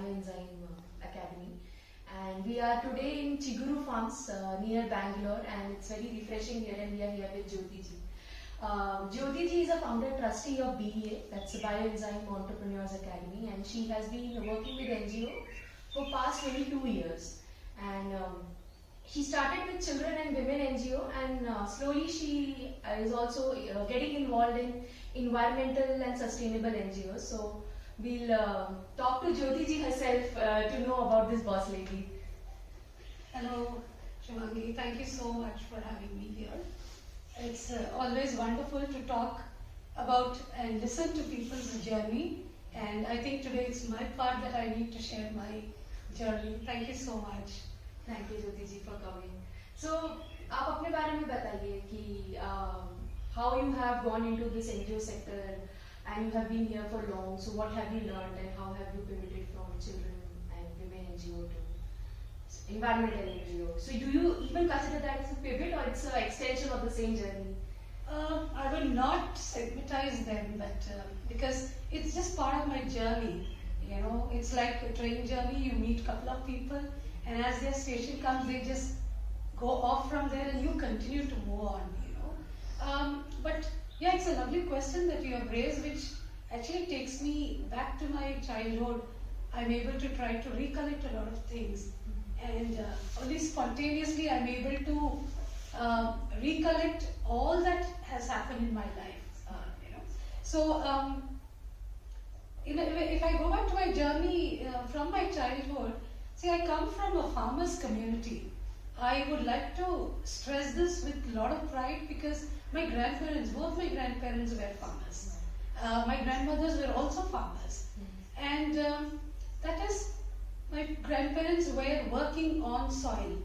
Bioenzyme Academy, and we are today in Chiguru Farms near Bangalore, and it's very refreshing here, and we are here with Jyothi ji. Jyothi ji is a founder trustee of BEA, that's the Bioenzyme Entrepreneurs Academy, and she has been working with NGO for past 22 years. And she started with children and women NGO, and slowly she is also getting involved in environmental and sustainable NGOs. So we'll talk to Jyothi ji herself to know about this boss lady. Hello, Shubhangi. Thank you so much for having me here. It's always wonderful to talk about and listen to people's journey. And I think today it's my part that I need to share my journey. Thank you so much. Thank you, Jyothi ji, for coming. So, आप अपने बारे में बताइए कि how you have gone into this NGO sector and you have been here for long. So, what have you learned and how have you pivoted from children and women NGO to environmental NGO? So, do you even consider that as a pivot or it's an extension of the same journey? I will not segmentize them, but because it's just part of my journey. You know, it's like a train journey. You meet a couple of people, and as their station comes, they just go off from there, and you continue to move on. You know, but yeah, it's a lovely question that you have raised, which actually takes me back to my childhood. I'm able to try to recollect a lot of things, and only spontaneously I'm able to recollect all that has happened in my life. You know, so. If I go back to my journey from my childhood, see, I come from a farmers community. I would like to stress this with a lot of pride because my grandparents, both my grandparents were farmers. My grandmothers were also farmers. And that is, my grandparents were working on soil.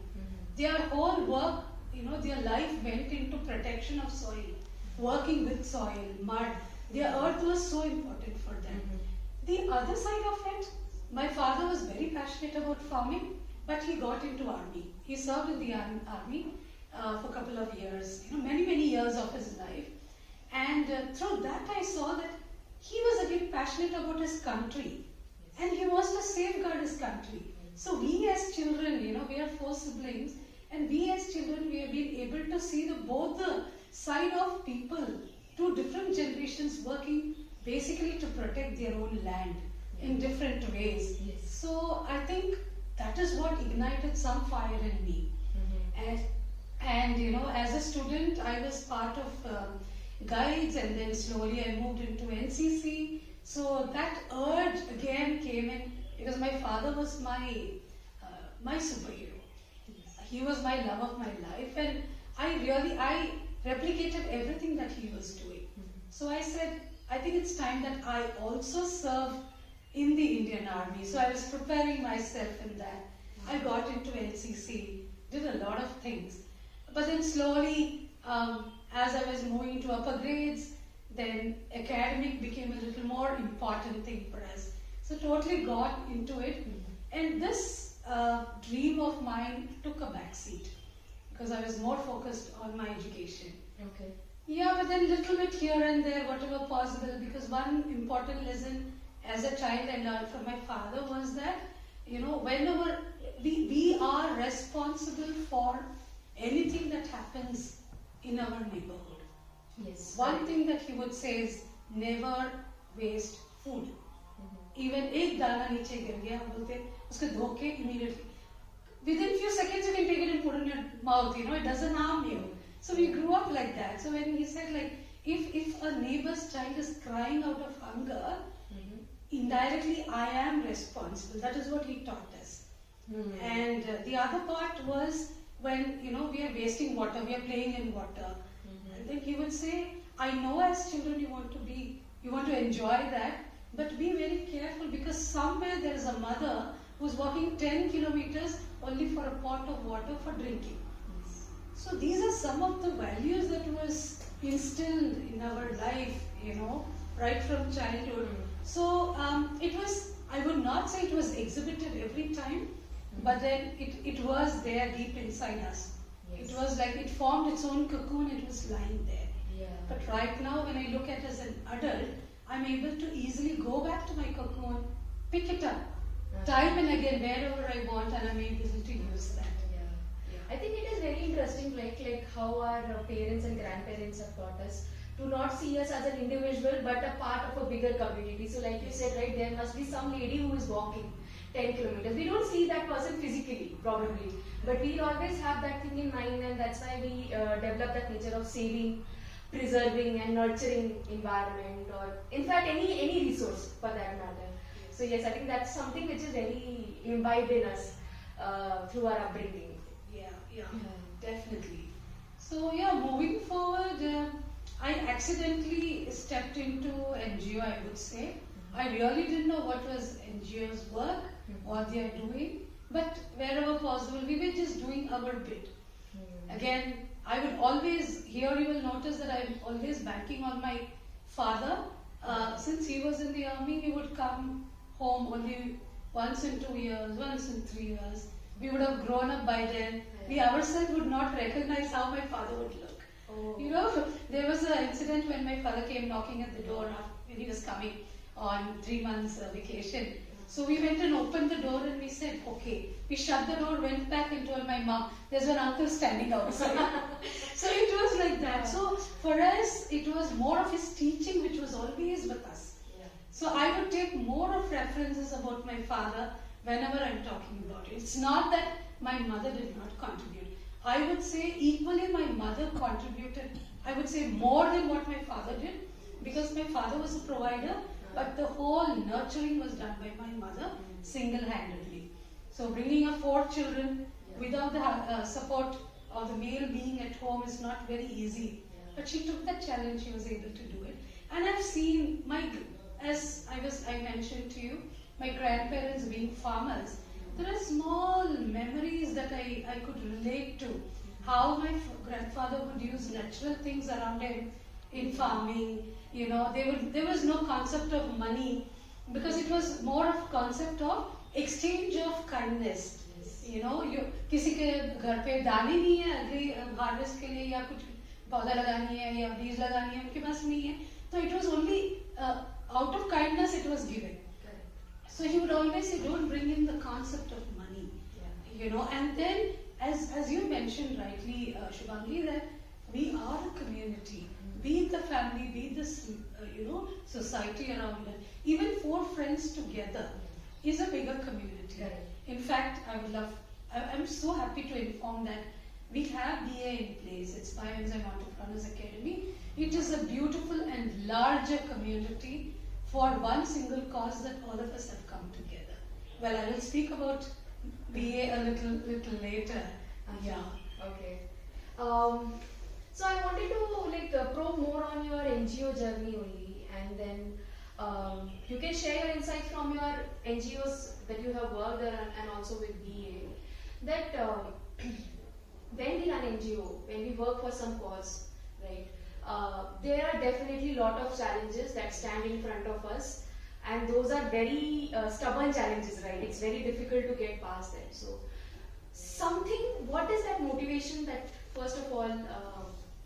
Their whole work, you know, their life went into protection of soil, working with soil, mud. Their earth was so important for them. The other side of it, my father was very passionate about farming, but he got into army. He served in the army for a couple of years, you know, many years of his life. And through that I saw that he was again passionate about his country. And he wants to safeguard his country. So we as children, you know, we are 4 siblings, and we as children, we have been able to see both the side of people, 2 different generations working basically to protect their own land in different ways. Yes. So I think that is what ignited some fire in me. And you know, as a student, I was part of guides, and then slowly I moved into NCC. So that urge again came in because my father was my superhero. He was my love of my life, and I replicated everything that he was doing. So I said, I think it's time that I also serve in the Indian Army. So I was preparing myself in that. I got into NCC, did a lot of things. But then slowly, as I was moving to upper grades, then academic became a little more important thing for us. So totally got into it. And this dream of mine took a backseat because I was more focused on my education. Okay. Yeah, but then little bit here and there, whatever possible, because one important lesson as a child I learned from my father was that, you know, whenever we are responsible for anything that happens in our neighborhood. Yes. One thing that he would say is never waste food. Even एक दाना नीचे गिर गया, हम बोलते उसके धो के immediately. Within few seconds you can take it and put it in your mouth, you know, it doesn't harm you. So we grew up like that. So when he said, like, if a neighbor's child is crying out of hunger, indirectly I am responsible. That is what he taught us. And the other part was when, you know, we are wasting water, we are playing in water. And then he would say, I know as children you want to enjoy that, but be very careful because somewhere there is a mother who's walking 10 kilometers only for a pot of water for drinking. So these are some of the values that was instilled in our life, you know, right from childhood. So it was, I would not say it was exhibited every time, but then it was there deep inside us. Yes. It was like it formed its own cocoon, it was lying there. Yeah. But right now when I look at it as an adult, I'm able to easily go back to my cocoon, pick it up, time and again wherever I want, and I'm able to use that. I think it is very interesting, like how our parents and grandparents have taught us to not see us as an individual but a part of a bigger community. So like you said, right, there must be some lady who is walking 10 kilometers. We don't see that person physically, probably, but we always have that thing in mind, and that's why we develop that nature of saving, preserving and nurturing environment, or in fact any resource for that matter. So yes, I think that's something which is very imbibed in us through our upbringing. Yeah, definitely. So yeah, moving forward, I accidentally stepped into NGO, I would say. I really didn't know what was NGO's work, what they are doing, but wherever possible, we were just doing our bit. Again, I would always, here you will notice that I'm always banking on my father. Since he was in the army, he would come home only once in 2 years, once in 3 years. We would have grown up by then. We ourselves would not recognize how my father would look. You know, there was an incident when my father came knocking at the door when he was coming on 3 months vacation. So we went and opened the door and we said, okay. We shut the door, went back and told my mom, there's an uncle standing outside. So it was like that. So for us, it was more of his teaching which was always with us. So I would take more of references about my father whenever I'm talking about it. It's not that my mother did not contribute. I would say equally my mother contributed, I would say more than what my father did, because my father was a provider, but the whole nurturing was done by my mother single-handedly. So bringing up 4 children without the support of the male being at home is not very easy. But she took that challenge, she was able to do it. And I've seen as I mentioned to you, my grandparents being farmers, there are small memories that I could relate to. How my grandfather would use natural things around him in farming. You know, there was no concept of money, because it was more of concept of exchange of kindness. You know, किसी के घर पे दाने नहीं है agree harvest के लिए, या कुछ पौधा लगानी है या बीज लगानी है, उनके पास नहीं है, तो it was only out of kindness it was given. So he would always say, don't bring in the concept of money, you know. And then, as you mentioned rightly, Shubhangi, that we are a community, be it the family, be it this, society around us. Even 4 friends together is a bigger community. In fact, I'm so happy to inform that we have BA in place. It's Bioenzyme Entrepreneurs Academy. It is a beautiful and larger community for one single cause that all of us have come together. Well, I will speak about BA a little later. Okay. So I wanted to probe more on your NGO journey only, and then you can share your insights from your NGOs that you have worked on and also with BA. That when we run NGO, when we work for some cause, right? There are definitely a lot of challenges that stand in front of us, and those are very stubborn challenges, right? It's very difficult to get past them. So, what is that motivation that first of all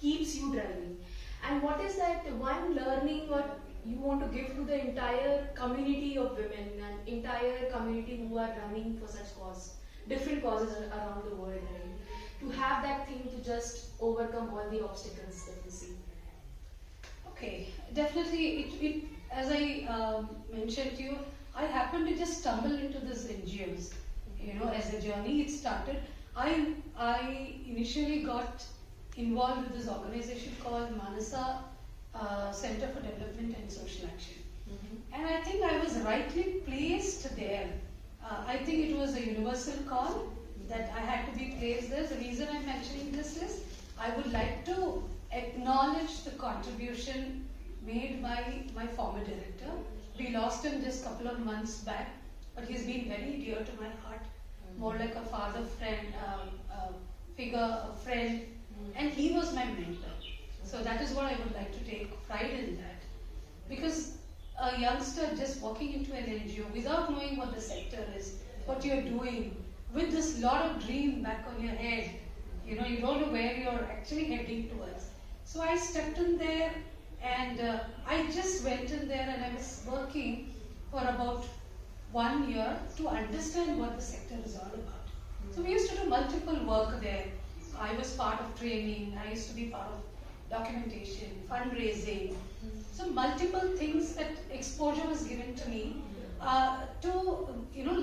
keeps you driving? And what is that one learning or you want to give to the entire community of women and entire community who are running for such cause, different causes around the world, right? To have that thing to just overcome all the obstacles that you see. Okay, definitely. As I mentioned to you, I happened to just stumble into this NGOs. You know, as a journey, it started. I initially got involved with this organization called Manasa Center for Development and Social Action. And I think I was rightly placed there. I think it was a universal call that I had to be placed there. The reason I'm mentioning this is I would like to acknowledge the contribution made by my former director. We lost him just a couple of months back, but he's been very dear to my heart, more like a father friend, figure, a friend, and he was my mentor. So that is what I would like to take pride in that. Because a youngster just walking into an NGO without knowing what the sector is, what you're doing, with this lot of dream back on your head, you know, you don't know where you're actually heading towards. So I stepped in there, and I just went in there and I was working for about 1 year to understand what the sector is all about. So we used to do multiple work there. I was part of training, I used to be part of documentation, fundraising. So multiple things that exposure was given to me to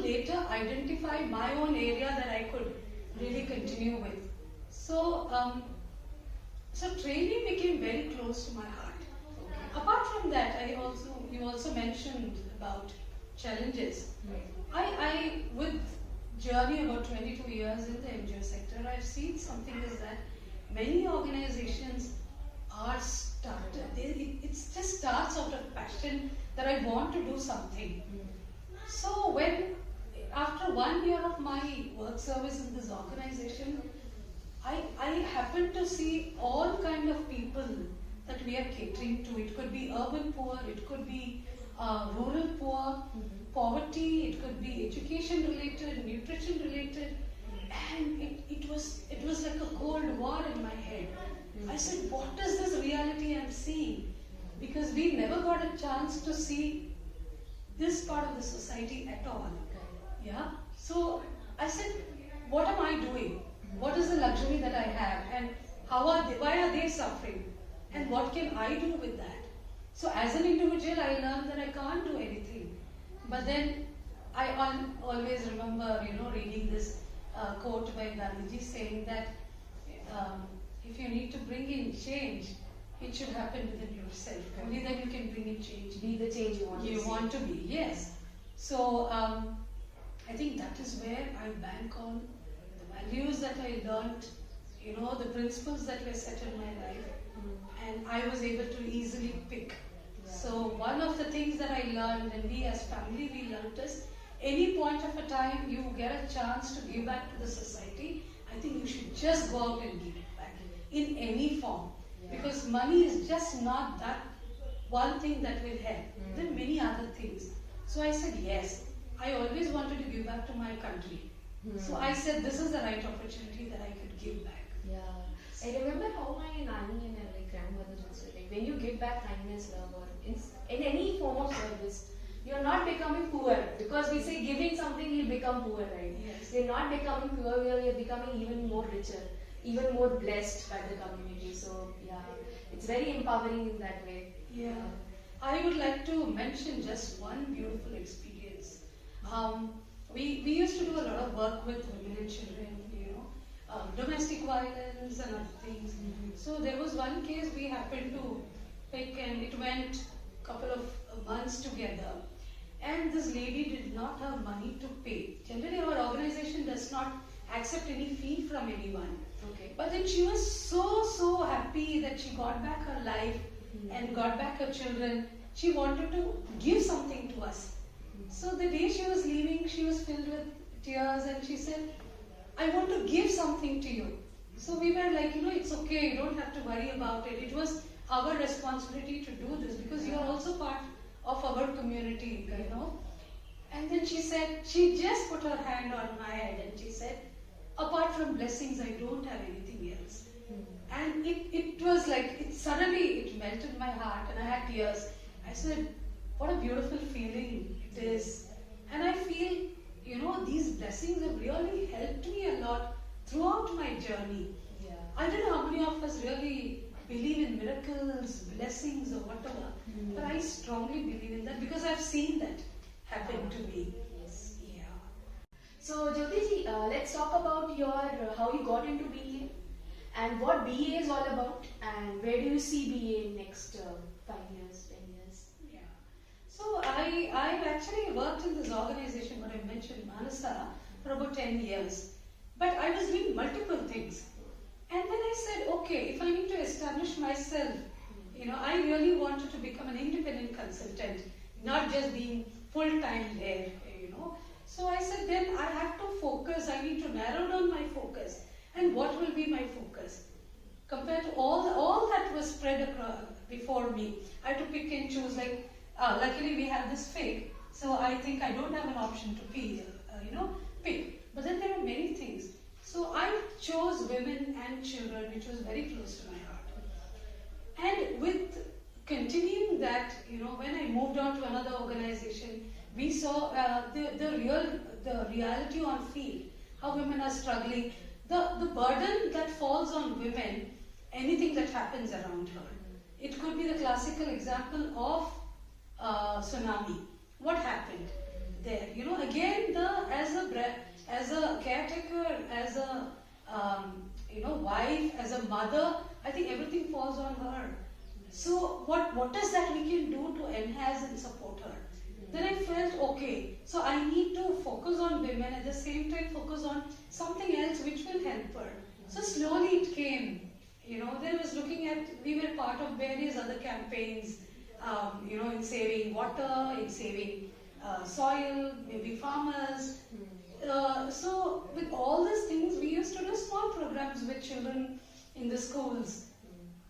later identify my own area that I could really continue with. So so training became very close to my heart. Apart from that, you also mentioned about challenges. I with journey about 22 years in the NGO sector, I've seen something is that many organizations are started. It just starts out of passion that I want to do something. So when after 1 year of my work service in this organization, I happened to see all kind of people that we are catering to. It could be urban poor, it could be rural poor, poverty, it could be education related, nutrition related, and it was like a cold war in my head. I said, what is this reality I'm seeing? Because we never got a chance to see this part of the society at all. Yeah. So I said, what am I doing? What is the luxury that I have, and why are they suffering, and what can I do with that? So as an individual, I learned that I can't do anything. But then I always remember, reading this quote by Gandhiji saying that if you need to bring in change, it should happen within yourself. Only then you can bring in change. Be the change you want to be. Yes. So I think that is where I bank on the values that I learned, the principles that were set in my life, and I was able to easily pick. So one of the things that I learned, and we as family, we learned is, any point of a time you get a chance to give back to the society, I think you should just go out and give it back in any form. Because money is just not that one thing that will help. There are many other things. So I said, yes, I always wanted to give back to my country. So I said, this is the right opportunity that I could give back. Yeah. I remember how my nanny and my grandmother would say, like, when you give back kindness, love, or in any form of service, you're not becoming poor. Because we say giving something, you'll become poor, right? Yes. We're not becoming poor, we are becoming even more richer, even more blessed by the community. So yeah, it's very empowering in that way. Yeah. I would like to mention just one beautiful experience. We used to do a lot of work with women and children, domestic violence and other things. So there was one case we happened to pick, and it went a couple of months together. And this lady did not have money to pay. Generally, our organization does not accept any fee from anyone. Okay. But then she was so happy that she got back her life and got back her children. She wanted to give something to us. So the day she was leaving, she was filled with tears, and she said, I want to give something to you. So we were like, it's okay, you don't have to worry about it. It was our responsibility to do this because you are also part of our community, And then she said, she just put her hand on my head and she said, apart from blessings, I don't have anything else. And it was like, suddenly it melted my heart and I had tears. I said, what a beautiful feeling it is. And I feel, these blessings have really helped me a lot throughout my journey. Yeah. I don't know how many of us really believe in miracles, blessings or whatever, but I strongly believe in that because I've seen that happen to me. Yes. Yeah. So Jyothi ji, let's talk about your how you got into BA and what BA is all about, and where do you see BA in next 5 years, 10 years? Yeah. So I've actually worked in this organization, what I mentioned, Manasa, for about 10 years. But I was doing multiple things. And then I said, okay, if I need to establish myself, I really wanted to become an independent consultant, not just being full-time there, So I said, then I have to focus, I need to narrow down my focus. And what will be my focus? Compared to all that was spread across before me, I had to pick and choose, like, luckily we have this fig, so I think I don't have an option to pick. But then there are many things. So I chose women and children, which was very close to my heart. And with continuing that, when I moved on to another organization, we saw the reality on field, how women are struggling, the burden that falls on women, anything that happens around her. It could be the classical example of tsunami. What happened there? You know, again, as a caretaker, as a wife, as a mother, I think everything falls on her. So what is that we can do to enhance and support her? Then I felt, okay, so I need to focus on women, at the same time focus on something else which will help her. So slowly it came. You know, then I was looking at, we were part of various other campaigns, in saving water, in saving soil, maybe farmers. So with all these things, we used to do small programs with children in the schools.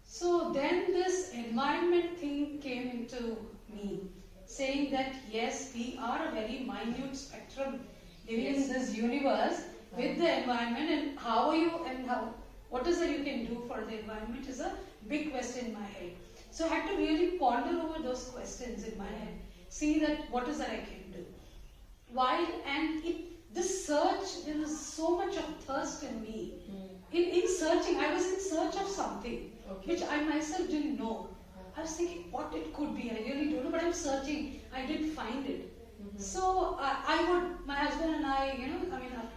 So then this environment thing came into me, saying that yes, we are a very minute spectrum living in this universe with the environment, and what is that you can do for the environment is a big question in my head. So I had to really ponder over those questions in my head, see that what is that I can do. This search, there was so much of thirst in me. In searching, I was in search of something which I myself didn't know. I was thinking what it could be. I really don't know, but I'm searching. I didn't find it. So my husband and I,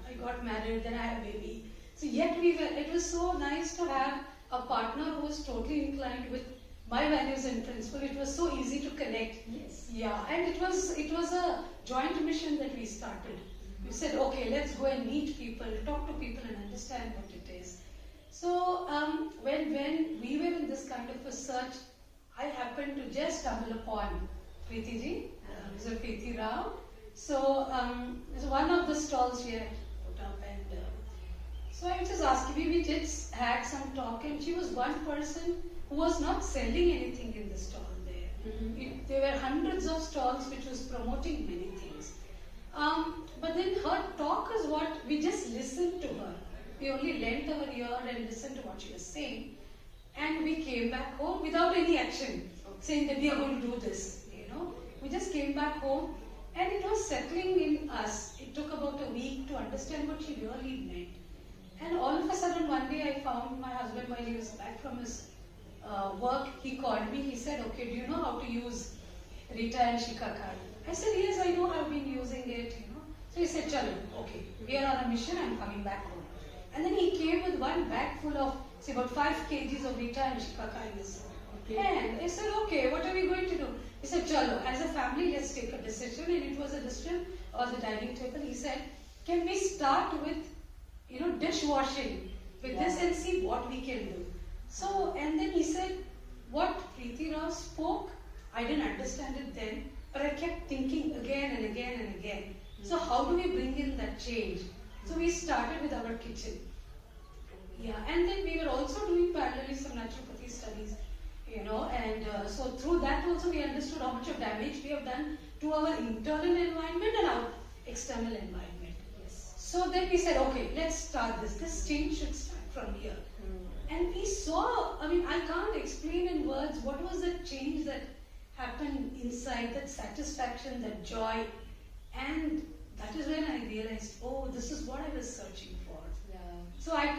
I got married, then I had a baby. So it was so nice to have a partner who was totally inclined with my values and principles. It was so easy to connect. Yes. Yeah, and it was a joint mission that we started. We said, okay, let's go and meet people, talk to people and understand what it is. So when we were in this kind of a search, I happened to just stumble upon Preeti ji, Mr. Preeti Rao. So it's one of the stalls we had put up, and so I was just asking, we just had some talk, and she was one person who was not selling anything in the stall there. There were hundreds of stalls which was promoting many things. But then her talk is what we just listened to her. We only lent our ear and listened to what she was saying. And we came back home without any action, saying that we are going to do this, We just came back home, and it was settling in us. It took about a week to understand what she really meant. And all of a sudden, one day I found my husband while he was back from his work. He called me. He said, okay, do you know how to use Rita and Shika card? I said, yes, I know. I've been using it, So he said, chalo, okay, we are on a mission. I'm coming back home. And then he came with one bag full of, say, about 5 kgs of Rita and Shika kindness. And I said, okay, what are we going to do? He said, chalo, as a family, let's take a decision. And it was a decision on the dining table. He said, can we start with, dishwashing with this and see what we can do? So, and then he said, what Preeti Rao spoke, I didn't understand it then, but I kept thinking again and again and again. So how do we bring in that change? So we started with our kitchen. Yeah, and then we were also doing parallelly some naturopathy studies, and so through that also we understood how much of damage we have done to our internal environment and our external environment. Yes. So then we said, okay, let's start this. This change should start from here. And we saw, I can't explain in words what was the change that happened inside, that satisfaction, that joy. And that is when I realized, oh, this is what I was searching for. Yeah. So I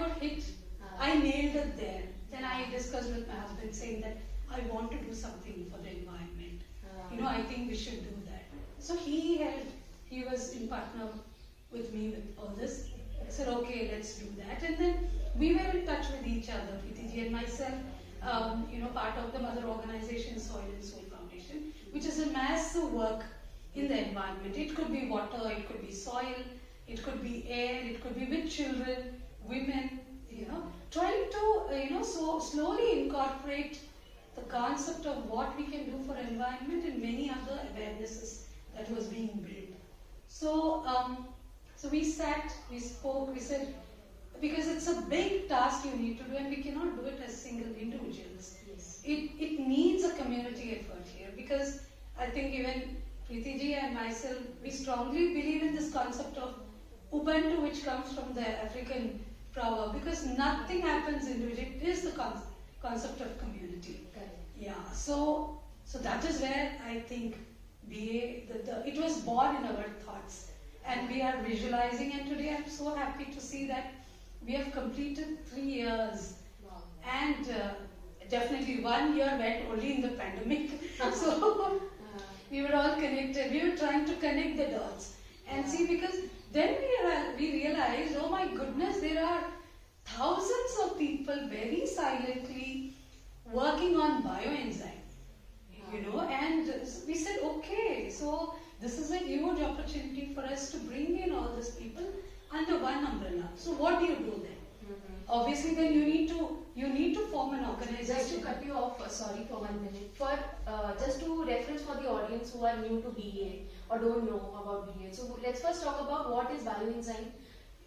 I nailed it there. Then I discussed with my husband saying that I want to do something for the environment. I think we should do that. So he was in partner with me with all this. I said, okay, let's do that. And then we were in touch with each other, Preeti and myself, part of the mother organization, Soil and Soul Foundation, which is a massive work in the environment. It could be water, it could be soil, it could be air, it could be with children, women, trying to, so slowly incorporate the concept of what we can do for environment and many other awarenesses that was being built. So, so we sat, we spoke, we said, because it's a big task you need to do and we cannot do it as single individuals. Yes. It needs a community effort here, because I think even Preeti ji and myself, we strongly believe in this concept of Ubuntu, which comes from the African proverb, because nothing happens individually. It is the concept of community. Correct. Yeah, so that is where I think BA, it was born in our thoughts, and we are visualizing. And today I'm so happy to see that we have completed 3 years, Wow. and definitely 1 year went only in the pandemic. So we were all connected. We were trying to connect the dots and see, because then we realized, oh my goodness, there are thousands of people very silently working on bioenzyme. And we said, okay, so this is a huge opportunity for us to bring in all these people under one umbrella. So what do you do then? Obviously, then you need to form an organization. Just to cut you off, sorry for 1 minute. For just to reference for the audience who are new to BA or don't know about BA. So let's first talk about what is bioenzyme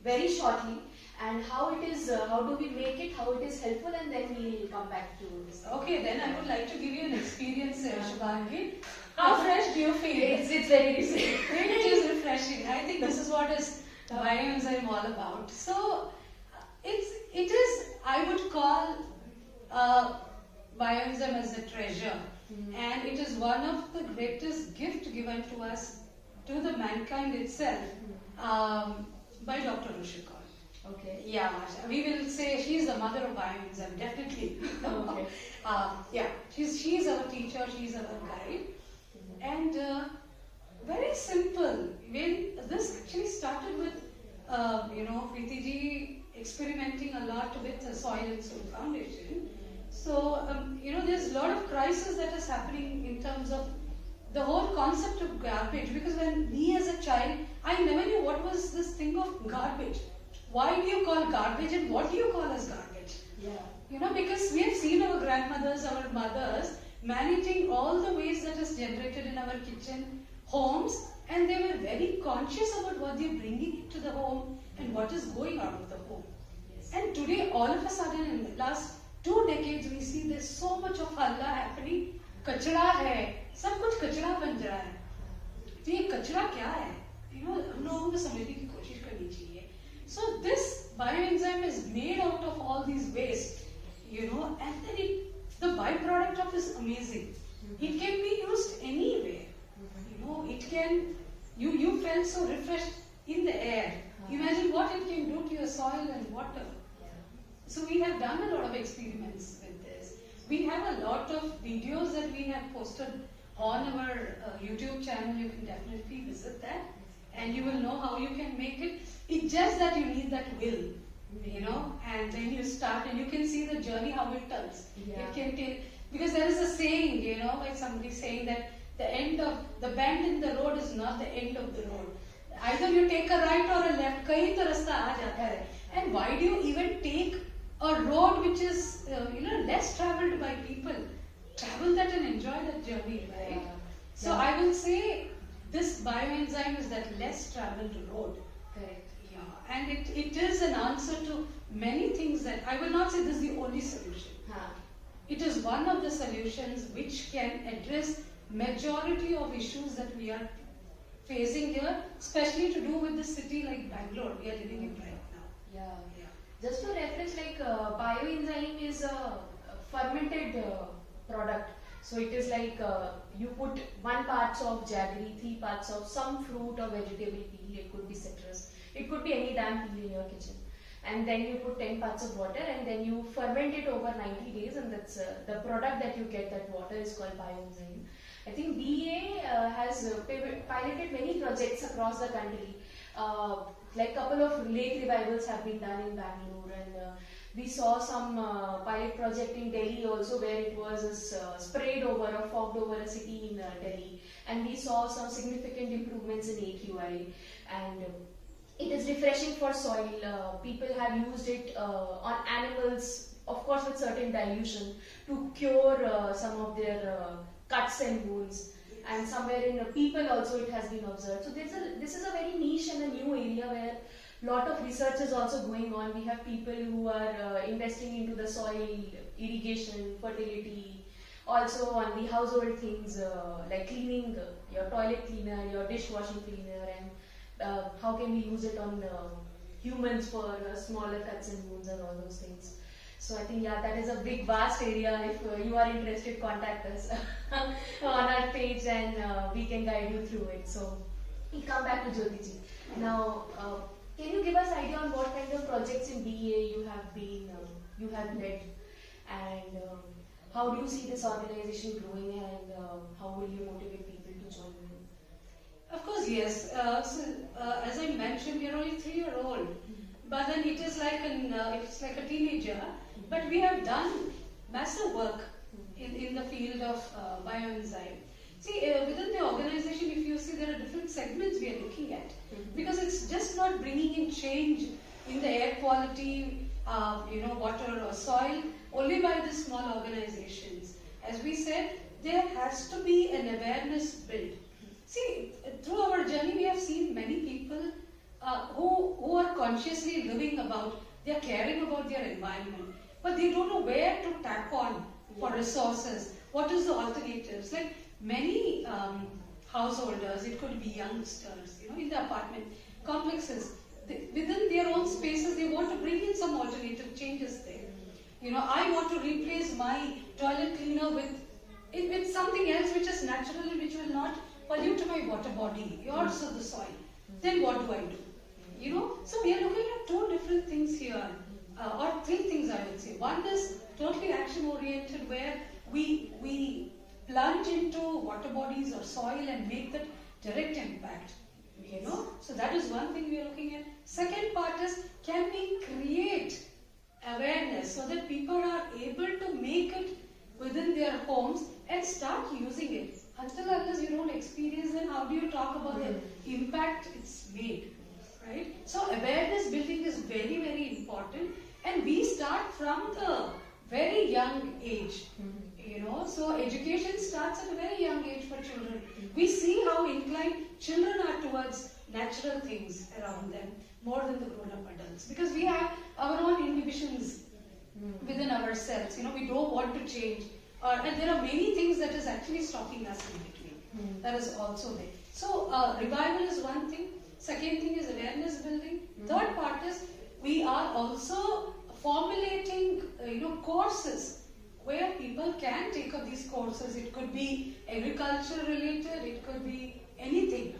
very shortly, and how it is, how do we make it, how it is helpful, and then we'll come back to this. Okay, then I would like to give you an experience, Shubhangi. How fresh do you feel? It's very easy. It is refreshing. I think this is what is bioenzyme all about. So it is, I would call bioenzyme as a treasure, and it is one of the greatest gift given to us, to the mankind itself, by Dr. Rushikar. Okay. Yeah, Masha. We will say she's the mother of bioenzyme, definitely. Okay. Yeah, she's our teacher, she's our guide, and very simple. When this actually started with, Preeti ji experimenting a lot with the Soil and Soul Foundation. So, there's a lot of crisis that is happening in terms of the whole concept of garbage. Because when me as a child, I never knew what was this thing of garbage. Why do you call garbage, and what do you call as garbage? Yeah. Because we have seen our grandmothers, our mothers managing all the waste that is generated in our kitchen, homes, and they were very conscious about what they're bringing into the home and what is going out of the home. Yes. And today, all of a sudden, in the last 2 decades, we see there's so much of halla happening. कचरा है, सब कुछ कचरा बन जा रहा है. तो ये कचरा क्या है? हम लोगों को समझने की कोशिश करनी चाहिए. So this bioenzyme is made out of all these waste, and then the byproduct of is amazing. It can be used anywhere. It can. You felt so refreshed in the air. Imagine what it can do to your soil and water. So we have done a lot of experiments with this. We have a lot of videos that we have posted on our YouTube channel. You can definitely visit that, and you will know how you can make it. It's just that you need that will, and then you start, and you can see the journey how it turns. Yeah. It can take, because there is a saying, like somebody saying that the bend in the road is not the end of the road. Either you take a right or a left, kahin to rasta aa jata hai. And why do you even take a road which is less traveled by people? Travel that and enjoy that journey, right? Yeah. So Yeah. I will say this bioenzyme is that less traveled road. Correct. Yeah, and it is an answer to many things that I will not say this is the only solution. It is one of the solutions which can address majority of issues that we are facing here, especially to do with the city like Bangalore we are living in right now. Yeah. Just to reference, like bioenzyme is a fermented product. So it is like you put 1 part of jaggery, 3 parts of some fruit or vegetable peel. It could be citrus. It could be any damn peel in your kitchen. And then you put 10 parts of water, and then you ferment it over 90 days, and that's the product that you get. That water is called bioenzyme. I think BA has piloted many projects across the country. Like couple of lake revivals have been done in Bangalore, and we saw some pilot project in Delhi also, where it was sprayed over or fogged over a city in Delhi, and we saw some significant improvements in AQI, and it is refreshing for soil. People have used it on animals, of course with certain dilution, to cure some of their cuts and wounds. And somewhere in people also it has been observed. So this is a very niche and a new area where lot of research is also going on. We have people who are investing into the soil, irrigation, fertility, also on the household things like cleaning your toilet cleaner, your dishwashing cleaner, and how can we use it on humans for smaller cuts and wounds and all those things. So I think, yeah, that is a big, vast area. If you are interested, contact us on our page, and we can guide you through it. So we come back to Jyothi ji. Now, can you give us idea on what kind of projects in BA you have led, and how do you see this organization growing, and how will you motivate people to join you? Of course, yes. As I mentioned, we are only 3-year-old, but then it's like a teenager. But we have done massive work in the field of bioenzyme. See, within the organization, if you see, there are different segments we are looking at, because it's just not bringing in change in the air quality, water or soil, only by the small organizations. As we said, there has to be an awareness built. See, through our journey, we have seen many people who are consciously living about, they are caring about their environment, but they don't know where to tap on for resources. What is the alternatives? Like many householders, it could be youngsters, in the apartment complexes, within their own spaces, they want to bring in some alternative changes there. I want to replace my toilet cleaner with something else which is natural and which will not pollute my water body, also the soil. Then what do I do? So we are looking at 2 different things here, or 3 things I would say. One is totally action oriented, where we plunge into water bodies or soil and make that direct impact. So that is one thing we are looking at. Second part is, can we create awareness so that people are able to make it within their homes and start using it. Until unless you don't experience, then how do you talk about the impact it's made, right? So awareness building is very, very important, and we start from the very young age. So education starts at a very young age for children. We see how inclined children are towards natural things around them more than the grown-up adults, because we have our own inhibitions within ourselves. We don't want to change, and there are many things that is actually stopping us in between. That is also there. So revival is one thing. Second thing is awareness building. Third part is, we are also formulating courses where people can take up these courses. It could be agriculture related, it could be anything.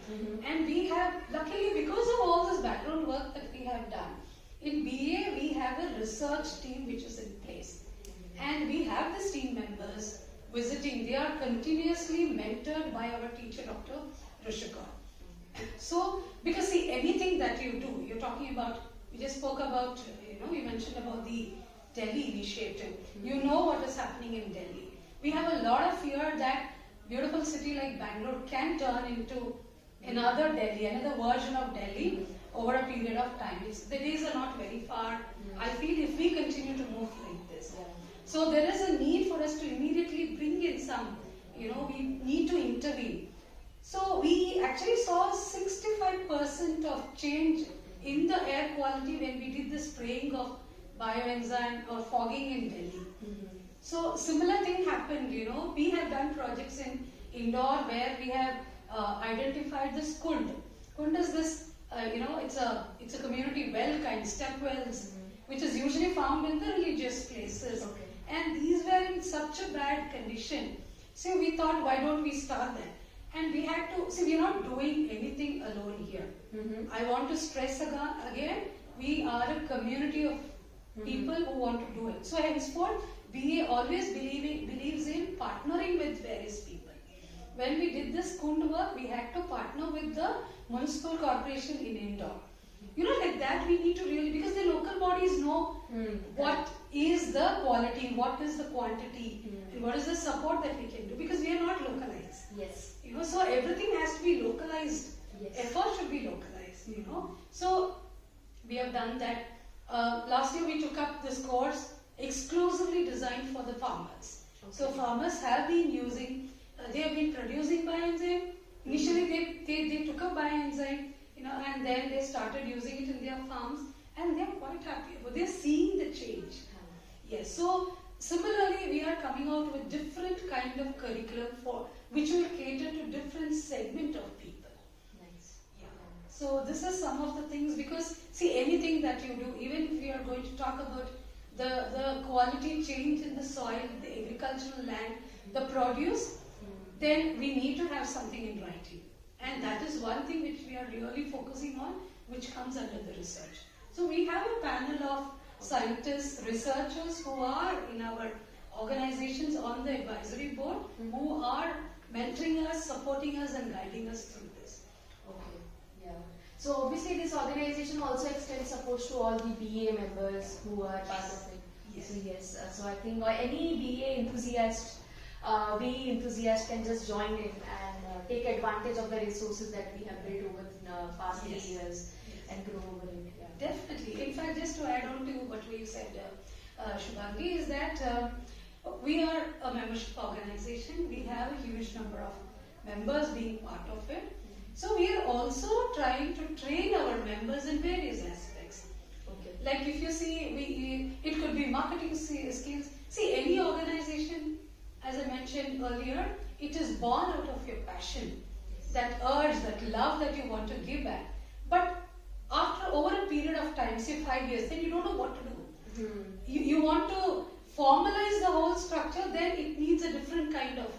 And we have, luckily, because of all this background work that we have done, in BA we have a research team which is in place. And we have these team members visiting. They are continuously mentored by our teacher, Dr. Rishika. So, because see, anything that you do, you're talking about, we just spoke about, we mentioned about the Delhi initiative. You know what is happening in Delhi. We have a lot of fear that beautiful city like Bangalore can turn into another Delhi, another version of Delhi over a period of time. The days are not very far. I feel if we continue to move like this. So there is a need for us to immediately bring in some, we need to intervene. So we actually saw 65% of change in the air quality when we did the spraying of bioenzyme or fogging in Delhi. So similar thing happened, we have done projects in Indore where we have identified this kund. Kund is this, it's a community well kind, step wells, which is usually found in the religious places. And these were in such a bad condition. So we thought, why don't we start that? And we had to, see, we're not doing anything alone here. I want to stress again, we are a community of people who want to do it. So henceforth, BA always believes in partnering with various people. When we did this Kund work, we had to partner with the municipal corporation in Indore. Like that we need to really, because the local bodies know what is the quality, what is the quantity, and what is the support that we can do, because we are not localized. Yes. So everything has to be localized. Yes. Effort should be localized, So we have done that. Last year we took up this course exclusively designed for the farmers. So farmers have been using, they have been producing bioenzyme. Initially they took up bioenzyme, and then they started using it in their farms, and they are quite happy. But they are seeing the change. Yes. So similarly, we are coming out with different kind of curriculum which will cater to different segment of people. Nice. Yeah. So this is some of the things, because see, anything that you do, even if we are going to talk about the quality change in the soil, the agricultural land, the produce, then we need to have something in writing. And that is one thing which we are really focusing on, which comes under the research. So we have a panel of scientists, researchers who are in our organizations on the advisory board, who are mentoring us, supporting us and guiding us through this. Okay, yeah. So obviously this organization also extends support to all the BA members who are part of it. Yes. So yes, so I think any BE enthusiast can just join in and take advantage of the resources that we have built over the past 3 years and grow over it. Yeah. Definitely. In fact, just to add on to what you said, Shubhangi, is that we are a membership organization. We have a huge number of members being part of it. So we are also trying to train our members in various aspects. Okay. Like if you see, it could be marketing skills. See, any organization, as I mentioned earlier, it is born out of your passion, that urge, that love that you want to give back. But after over a period of time, say 5 years, then you don't know what to do. You want to formalize the whole structure, then it needs a different kind of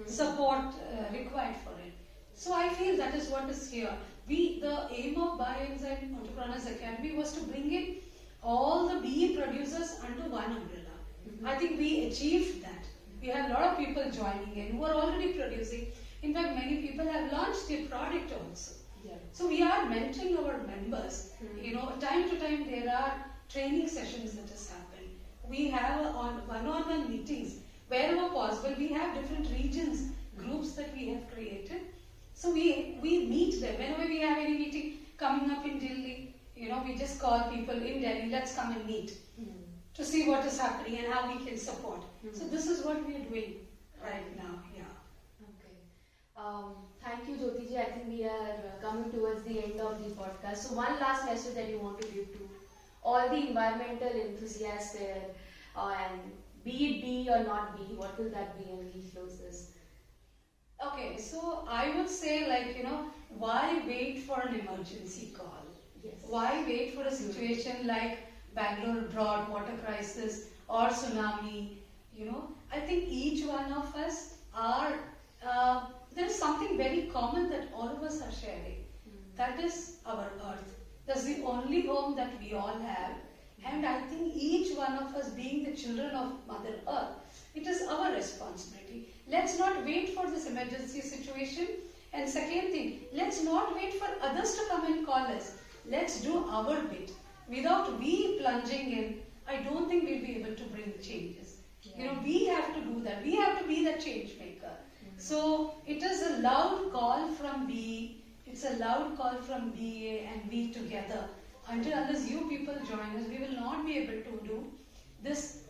support required for it. So I feel that is what is here. The aim of Bioenzyme Entrepreneurs Academy was to bring in all the BE producers under one umbrella. I think we achieved that. We have a lot of people joining in who are already producing. In fact, many people have launched their product also. Yeah. So we are mentoring our members. Time to time there are training sessions that has happened. We have one-on-one meetings. Wherever possible, we have different regions, groups that we have created. So we meet them. Whenever we have any meeting coming up in Delhi, we just call people in Delhi, let's come and meet to see what is happening and how we can support. So this is what we are doing right now. Yeah. Okay. Thank you, Jyothi ji. I think we are coming towards the end of the podcast. So one last message that you want to give to all the environmental enthusiasts there, and be it B or not B, what will that be, and we close this? Okay, so I would say, why wait for an emergency call? Yes. Why wait for a situation like Bangalore drought, water crisis, or tsunami? I think each one of us are, there is something very common that all of us are sharing. That is our earth. That's the only home that we all have. And I think each one of us, being the children of Mother Earth, it is our responsibility. Let's not wait for this emergency situation. And second thing, let's not wait for others to come and call us. Let's do our bit. Without we plunging in, I don't think we'll be able to bring changes. Yeah. We have to do that. We have to be the change maker. So it is a loud call from B. It's a loud call from BA and we together. Unless you people join us, we will not be able to do this,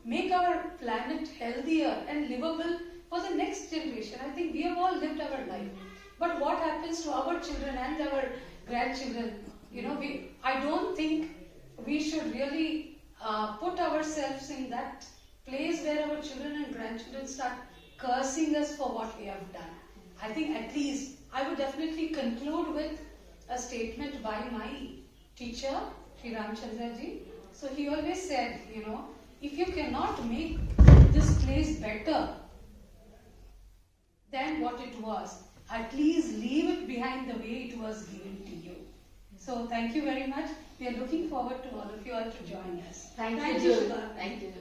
make our planet healthier and livable for the next generation. I think we have all lived our life. But what happens to our children and our grandchildren? I don't think we should really put ourselves in that place where our children and grandchildren start cursing us for what we have done. I think at least I would definitely conclude with a statement by my teacher, Sri Ramchandra ji. So he always said, if you cannot make this place better than what it was, at least leave it behind the way it was given to you. So thank you very much. We are looking forward to all of you all to join us. Thank you, Shubhangi. Thank you.